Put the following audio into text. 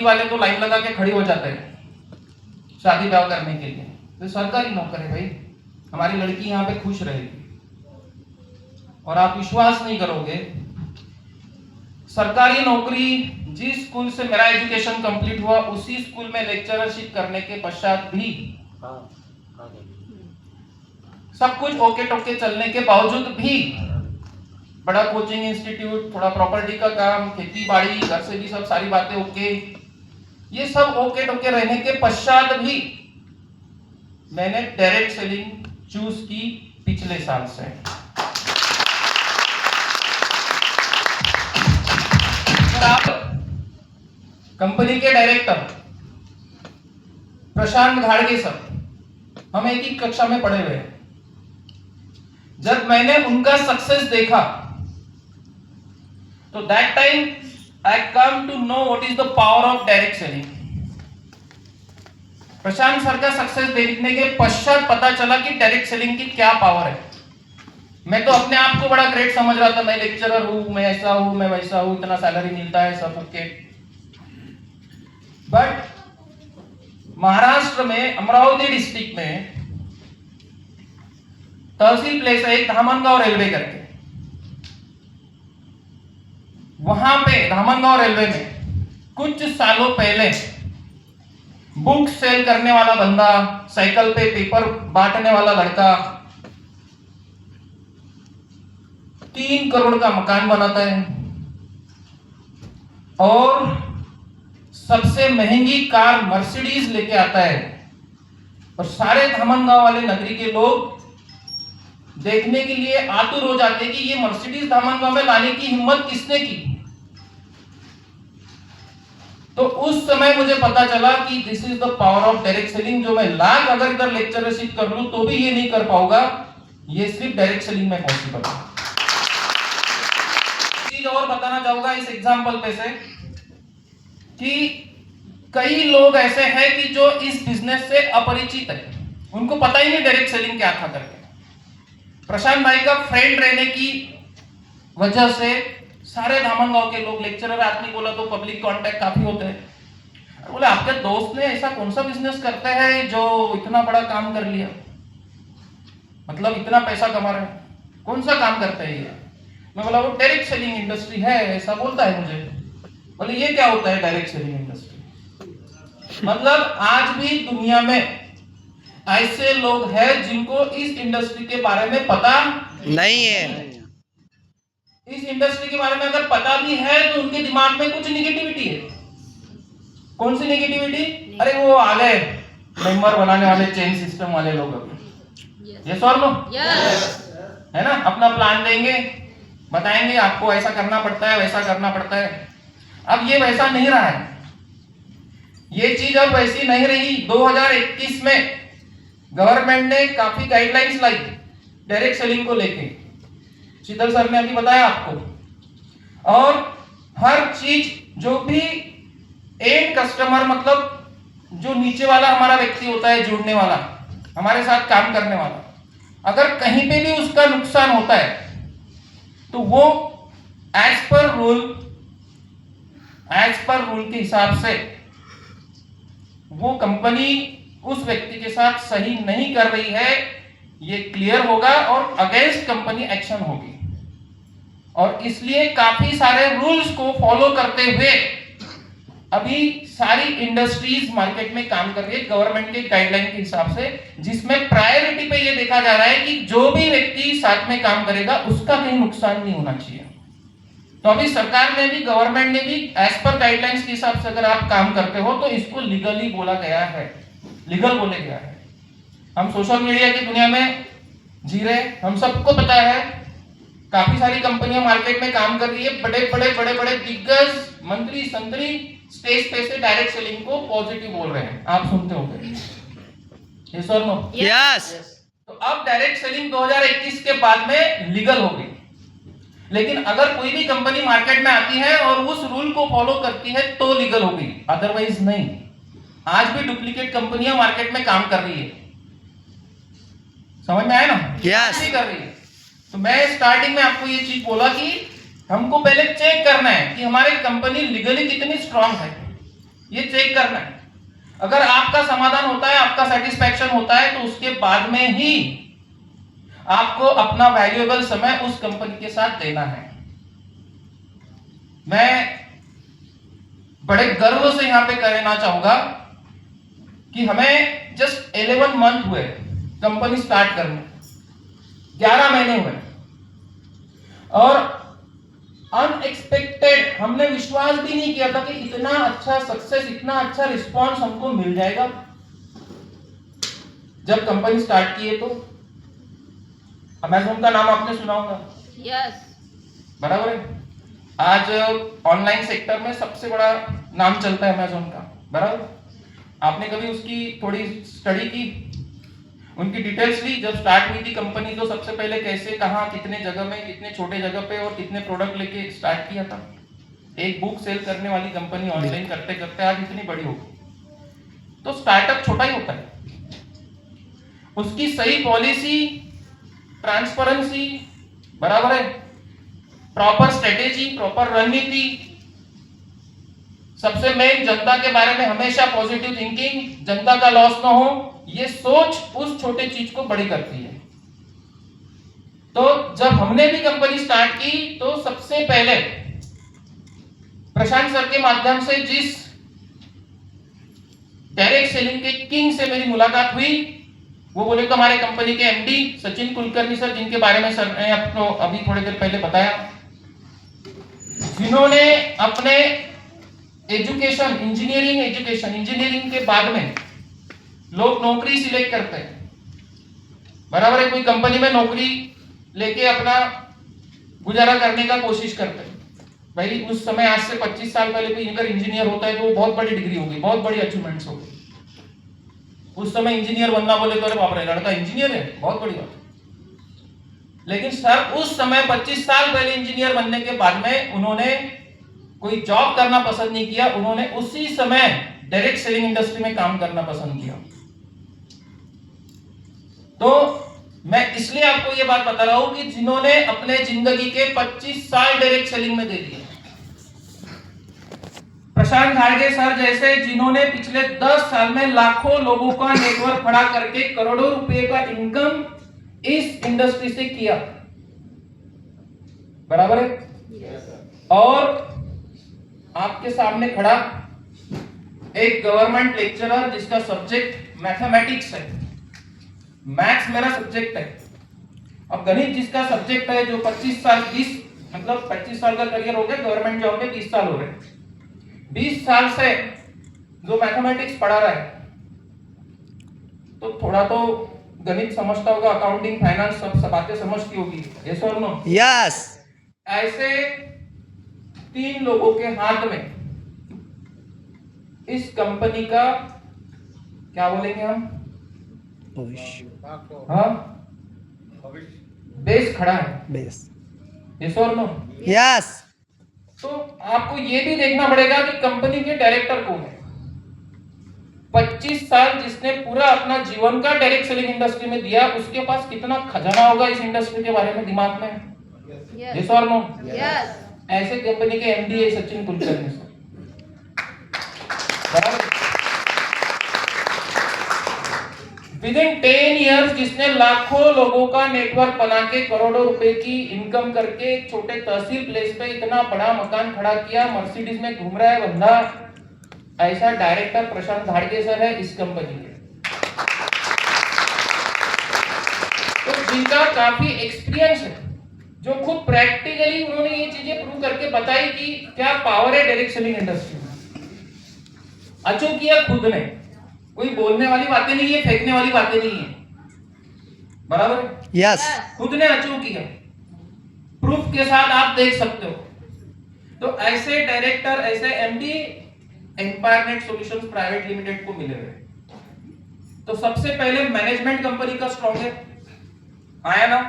लड़की वाले तो लाइन लगा के खड़ी हो जाते हैं शादी ब्याह करने के लिए। तो सरकारी नौकर है भाई, हमारी लड़की यहाँ पे खुश रहेगी। और आप विश्वास नहीं करोगे, सरकारी नौकरी जिस स्कूल से मेरा एजुकेशन कंप्लीट हुआ उसी स्कूल में लेक्चरशिप करने के पश्चात भी सब कुछ ओके टोके चलने के बावजूद भी बड़ा कोचिंग इंस्टीट्यूट, थोड़ा प्रॉपर्टी का काम, खेती बाड़ी, घर से भी सब सारी बातें ओके, ये सब ओके टोके रहने के पश्चात भी मैंने डायरेक्ट सेलिंग चूज की पिछले साल से। आप कंपनी के डायरेक्टर प्रशांत घाड़गे सर, हम एक ही कक्षा में पढ़े हुए हैं। जब मैंने उनका सक्सेस देखा तो that time I came to know what is the power of direct selling. Prashant sir का सक्सेस देखने के पश्चात पता चला कि डायरेक्ट सेलिंग की क्या पावर है। मैं तो अपने आप को बड़ा ग्रेट समझ रहा था, मैं लेक्चरर हूं, मैं ऐसा हूं, मैं वैसा हूं, इतना सैलरी मिलता है, सब ओके। बट महाराष्ट्र में अमरावती डिस्ट्रिक्ट में तहसील प्लेस है एक धामनगांव रेलवे करके, वहां पे धामनगांव रेलवे में कुछ सालों पहले बुक सेल करने वाला बंदा, साइकिल पे पेपर बांटने वाला लड़का 3 करोड़ का मकान बनाता है और सबसे महंगी कार मर्सिडीज लेके आता है। और सारे धामनगांव वाले नगरी के लोग देखने के लिए आतुर हो जाते हैं कि ये मर्सिडीज धामनगांव में लाने की हिम्मत किसने की। तो उस समय मुझे पता चला कि this is the power of direct selling. जो मैं लाख अगर इधर लेक्चरशिप कर लूं तो भी ये नहीं कर पाऊंगा, ये सिर्फ डायरेक्ट सेलिंग में पॉसिबल है। चीज और बताना चाहूंगा इस एग्जांपल पे से कि कई लोग ऐसे हैं कि जो इस बिजनेस से अपरिचित है, उनको पता ही नहीं डायरेक्ट सेलिंग क्या था करके। प्रशांत भाई का फ्रेंड रहने की वजह से सारे धामनगांव के लोग, लेक्चरर आदमी बोला तो पब्लिक कांटेक्ट काफी होते हैं, बोले आपके दोस्त ने ऐसा कौन सा बिजनेस करते हैं जो इतना बड़ा काम कर लिया, मतलब इतना पैसा कमा रहे हैं, कौन सा काम करते हैं ये। मैं बोला वो डायरेक्ट सेलिंग इंडस्ट्री है, ऐसा बोलता है मुझे। बोले ये क्या होता है डायरेक्ट सेलिंग इंडस्ट्री। मतलब आज भी दुनिया में ऐसे लोग हैं जिनको इस इंडस्ट्री के बारे में पता नहीं है। इस इंडस्ट्री के बारे में अगर पता भी है तो उनके दिमाग में कुछ निगेटिविटी है। कौन सी निगेटिविटी? अरे वो आ गए मेंबर बनाने वाले, चेन सिस्टम वाले लोग अभी, यस और नो, है ना, अपना प्लान देंगे, बताएंगे आपको ऐसा करना पड़ता है, वैसा करना पड़ता है। अब ये वैसा नहीं रहा है, ये चीज अब वैसी नहीं रही। 2021 में गवर्नमेंट ने काफी गाइडलाइंस लाई डायरेक्ट सेलिंग को लेके, शीतल सर ने अभी बताया आपको। और हर चीज जो भी एंड कस्टमर, मतलब जो नीचे वाला हमारा व्यक्ति होता है, जुड़ने वाला, हमारे साथ काम करने वाला, अगर कहीं पे भी उसका नुकसान होता है तो वो एज पर रूल के हिसाब से वो कंपनी उस व्यक्ति के साथ सही नहीं कर रही है, ये क्लियर होगा और अगेंस्ट कंपनी एक्शन होगी। और इसलिए काफी सारे रूल्स को फॉलो करते हुए अभी सारी इंडस्ट्रीज मार्केट में काम कर रही है गवर्नमेंट के गाइडलाइन के हिसाब से, जिसमें प्रायोरिटी पे ये देखा जा रहा है कि जो भी व्यक्ति साथ में काम करेगा उसका कहीं नुकसान नहीं होना चाहिए। तो अभी सरकार ने भी, गवर्नमेंट ने भी एज पर गाइडलाइंस के हिसाब से अगर आप काम करते हो तो इसको लीगली बोला गया है, लीगल बोले गया है। हम सोशल मीडिया की दुनिया में जी रहे, हम सबको पता है काफी सारी कंपनियां मार्केट में काम कर रही है, बड़े दिग्गज मंत्री संतरी स्टेज पे से डायरेक्ट सेलिंग को पॉजिटिव बोल रहे हैं, आप सुनते होंगे, यस और नो? यस। तो अब डायरेक्ट सेलिंग 2021 के बाद में लीगल हो गई। लेकिन अगर कोई भी कंपनी मार्केट में आती है और उस रूल को फॉलो करती है तो लीगल हो गई, अदरवाइज नहीं। आज भी डुप्लीकेट कंपनियां मार्केट में काम कर रही है, समझ में आया ना? यस। कर रही है। तो मैं स्टार्टिंग में आपको ये चीज बोला कि हमको पहले चेक करना है कि हमारी कंपनी लीगली कितनी स्ट्रांग है। ये चेक करना है। अगर आपका समाधान होता है, आपका सेटिस्फैक्शन होता है, तो उसके बाद में ही आपको अपना वैल्यूएबल समय उस कंपनी के साथ देना है। मैं बड़े गर्व से यहां पे कहना चाहूंगा कि हमें जस्ट 11 मंथ हुए कंपनी स्टार्ट करने, 11 महीने हुए, और अनएक्सपेक्टेड, हमने विश्वास भी नहीं किया था कि इतना अच्छा सक्सेस, इतना अच्छा रिस्पांस हमको मिल जाएगा। जब कंपनी स्टार्ट की है तो अमेज़न का नाम आपने सुना होगा। यस, बराबर है। आज ऑनलाइन सेक्टर में सबसे बड़ा नाम चलता है अमेज़न का, बराबर। आपने कभी उसकी थोड़ी स्टडी की, उनकी डिटेल्स ली? जब स्टार्ट हुई थी कंपनी तो सबसे पहले कैसे, कहां, कितने जगह में, कितने छोटे जगह पे और कितने प्रोडक्ट लेके स्टार्ट किया था। एक बुक सेल करने वाली कंपनी ऑनलाइन करते करते आज इतनी बड़ी हो गई। तो स्टार्टअप छोटा ही होता है, उसकी सही पॉलिसी, ट्रांसपेरेंसी, बराबर है, प्रॉपर स्ट्रेटेजी, प्रॉपर रणनीति, सबसे मेन जनता के बारे में हमेशा पॉजिटिव थिंकिंग, जनता का लॉस ना हो, ये सोच उस छोटे चीज को बड़ी करती है। तो जब हमने भी कंपनी स्टार्ट की तो सबसे पहले प्रशांत सर के माध्यम से जिस डायरेक्ट सेलिंग के किंग से मेरी मुलाकात हुई, वो बोले तो हमारे कंपनी के एमडी सचिन कुलकर्णी सर, जिनके बारे में सर ने आपको अभी थोड़ी देर पहले बताया, जिन्होंने अपने एजुकेशन, इंजीनियरिंग के बाद में लोग नौकरी सिलेक्ट करते हैं, बराबर है, कोई कंपनी में नौकरी लेके अपना गुजारा करने का कोशिश करते हैं। भाई उस समय आज से 25 साल पहले कोई अगर इंजीनियर होता है तो वो बहुत बड़ी डिग्री होगी, बहुत बड़ी अचीवमेंट्स होगी। उस समय इंजीनियर बनना बोले तो अरे बाप रे, लड़का इंजीनियर है, बहुत बड़ी बात। लेकिन सर उस समय 25 साल पहले इंजीनियर बनने के बाद में उन्होंने कोई जॉब करना पसंद नहीं किया, उन्होंने उसी समय डायरेक्ट सेलिंग इंडस्ट्री में काम करना पसंद किया। तो मैं इसलिए आपको ये बात बता रहा हूं कि जिन्होंने अपने जिंदगी के 25 साल डायरेक्ट सेलिंग में दे दिए, प्रशांत धाड़गे सर जैसे, जिन्होंने पिछले 10 साल में लाखों लोगों का नेटवर्क खड़ा करके करोड़ों रुपए का इनकम इस इंडस्ट्री से किया, बराबर है। और आपके सामने खड़ा एक गवर्नमेंट लेक्चरर जिसका सब्जेक्ट मैथमेटिक्स है, मैथ्स मेरा सब्जेक्ट है, अब गणित जिसका सब्जेक्ट है, जो 25 साल 25 साल का करियर हो गया, गवर्नमेंट जॉब में 20 साल हो गए, 20 साल से जो मैथमेटिक्स पढ़ा रहा है, तो थोड़ा तो गणित समझता होगा, अकाउंटिंग, फाइनेंस, सब बातें समझती होगी, यस और नो? यस। ऐसे 3 लोगों के हाथ में इस कंपनी का क्या बोलेंगे हम, हाँ, बेस खड़ा है, बेस। यस और नो? यस। तो आपको ये भी देखना पड़ेगा कि कंपनी के डायरेक्टर कौन है। 25 साल जिसने पूरा अपना जीवन का डायरेक्ट सेलिंग इंडस्ट्री में दिया, उसके पास कितना खजाना होगा इस इंडस्ट्री के बारे में दिमाग में, यस और नो? यस। ऐसे कंपनी के एमडी है सचिन कुलकर्णी सर, बराबर। विदिन 10 इयर्स जिसने लाखों लोगों का नेटवर्क बना के करोड़ों रुपए की इनकम करके छोटे तहसील प्लेस पे इतना बड़ा मकान खड़ा किया, मर्सिडीज में घूम रहा है बंदा, ऐसा डायरेक्टर प्रशांत धाड़गे सर है इस कंपनी के। तो जिनका काफी एक्सपीरियंस है, जो खुद प्रैक्टिकली उन्होंने ये चीजें प्रूव करके बताई कि क्या पावर है डायरेक्ट सेलिंग इंडस्ट्री में। अचीव किया खुद ने, कोई बोलने वाली बातें नहीं है, फेंकने वाली बातें नहीं है, बराबर? यस। खुद ने अचीव किया, प्रूफ के साथ आप देख सकते हो। तो ऐसे डायरेक्टर, ऐसे एमडी एम्पायरनेट सॉल्यूशंस प्राइवेट लिमिटेड को मिले हुए। तो सबसे पहले मैनेजमेंट कंपनी का स्ट्रॉन्ग है, आया ना?